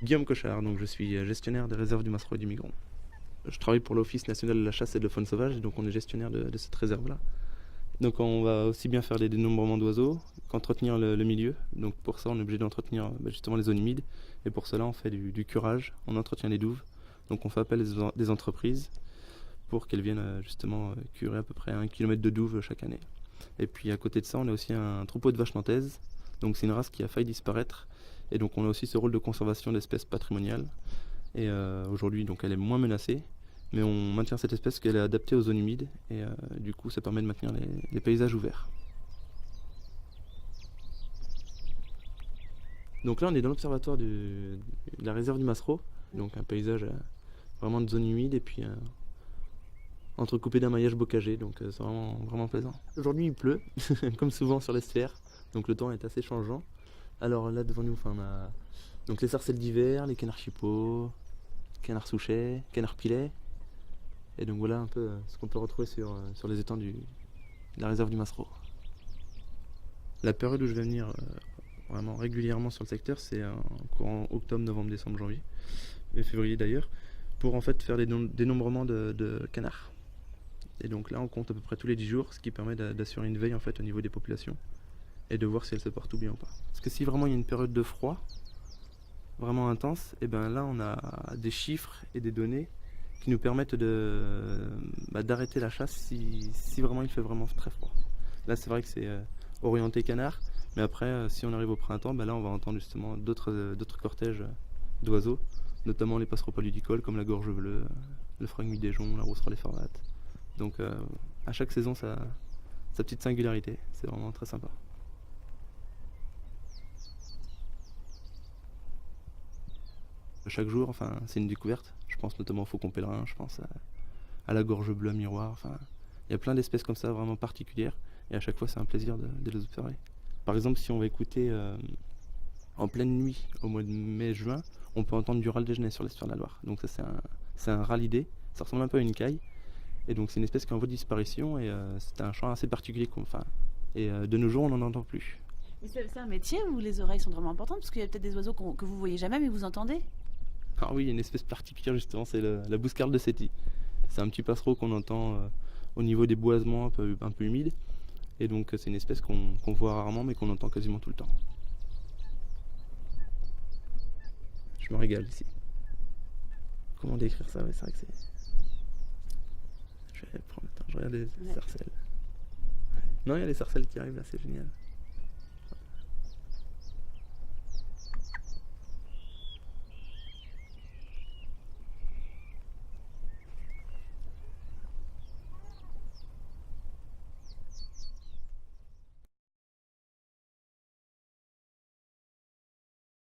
Guillaume Cochard, donc je suis gestionnaire des réserves du Massereau et du Migron. Je travaille pour l'Office national de la chasse et de la faune sauvage, donc on est gestionnaire de cette réserve-là. Donc on va aussi bien faire des dénombrements d'oiseaux qu'entretenir le milieu. Donc pour ça on est obligé d'entretenir justement les zones humides. Et pour cela on fait du curage, on entretient les douves. Donc on fait appel à des entreprises pour qu'elles viennent justement curer à peu près 1 km de douves chaque année. Et puis à côté de ça on a aussi un troupeau de vaches nantaises. Donc c'est une race qui a failli disparaître. Et donc on a aussi ce rôle de conservation d'espèces patrimoniales. Et aujourd'hui donc elle est moins menacée. Mais on maintient cette espèce qu'elle est adaptée aux zones humides et du coup ça permet de maintenir les paysages ouverts. Donc là on est dans l'observatoire de la réserve du Massereau, donc un paysage vraiment de zone humide et puis entrecoupé d'un maillage bocagé, donc c'est vraiment plaisant. Aujourd'hui il pleut, comme souvent sur l'estuaire, donc le temps est assez changeant. Alors là devant nous on a donc les sarcelles d'hiver, les canards chippeaux, canards souchets, canards pilets. Et donc voilà un peu ce qu'on peut retrouver sur les étangs de la réserve du Massereau. La période où je vais venir vraiment régulièrement sur le secteur, c'est en courant octobre, novembre, décembre, janvier, et février d'ailleurs, pour en fait faire des dénombrements de canards. Et donc là on compte à peu près tous les 10 jours, ce qui permet d'assurer une veille en fait au niveau des populations et de voir si elles se portent tout bien ou pas. Parce que si vraiment il y a une période de froid vraiment intense, et bien là on a des chiffres et des données qui nous permettent d'arrêter la chasse si vraiment il fait vraiment très froid. Là c'est vrai que c'est orienté canard, mais après si on arrive au printemps, là on va entendre justement d'autres cortèges d'oiseaux, notamment les passereaux paludicoles comme la gorge bleue, le frag midéjon, la rousserolle effarvate. Donc à chaque saison sa petite singularité, c'est vraiment très sympa. Chaque jour, c'est une découverte. Je pense notamment au faucon pèlerin, je pense à la gorge bleue à miroir. Il y a plein d'espèces comme ça vraiment particulières. Et à chaque fois, c'est un plaisir de les observer. Par exemple, si on va écouter en pleine nuit, au mois de mai-juin, on peut entendre du râle des genêts sur l'estuaire de la Loire. Donc ça, c'est un râlidé. Ça ressemble un peu à une caille. Et donc c'est une espèce qui est en voie de disparition. Et c'est un chant assez particulier. Et de nos jours, on n'en entend plus. C'est un métier où les oreilles sont vraiment importantes, parce qu'il y a peut-être des oiseaux que vous voyez jamais, mais vous entendez. Ah oui, il y a une espèce particulière justement, c'est la bouscarle de Séti. C'est un petit passereau qu'on entend au niveau des boisements un peu humides. Et donc c'est une espèce qu'on voit rarement mais qu'on entend quasiment tout le temps. Je me régale ici. Comment décrire ça? Ouais, c'est vrai que c'est... Je vais prendre le temps, je regarde les sarcelles. Non, il y a les sarcelles qui arrivent là, c'est génial.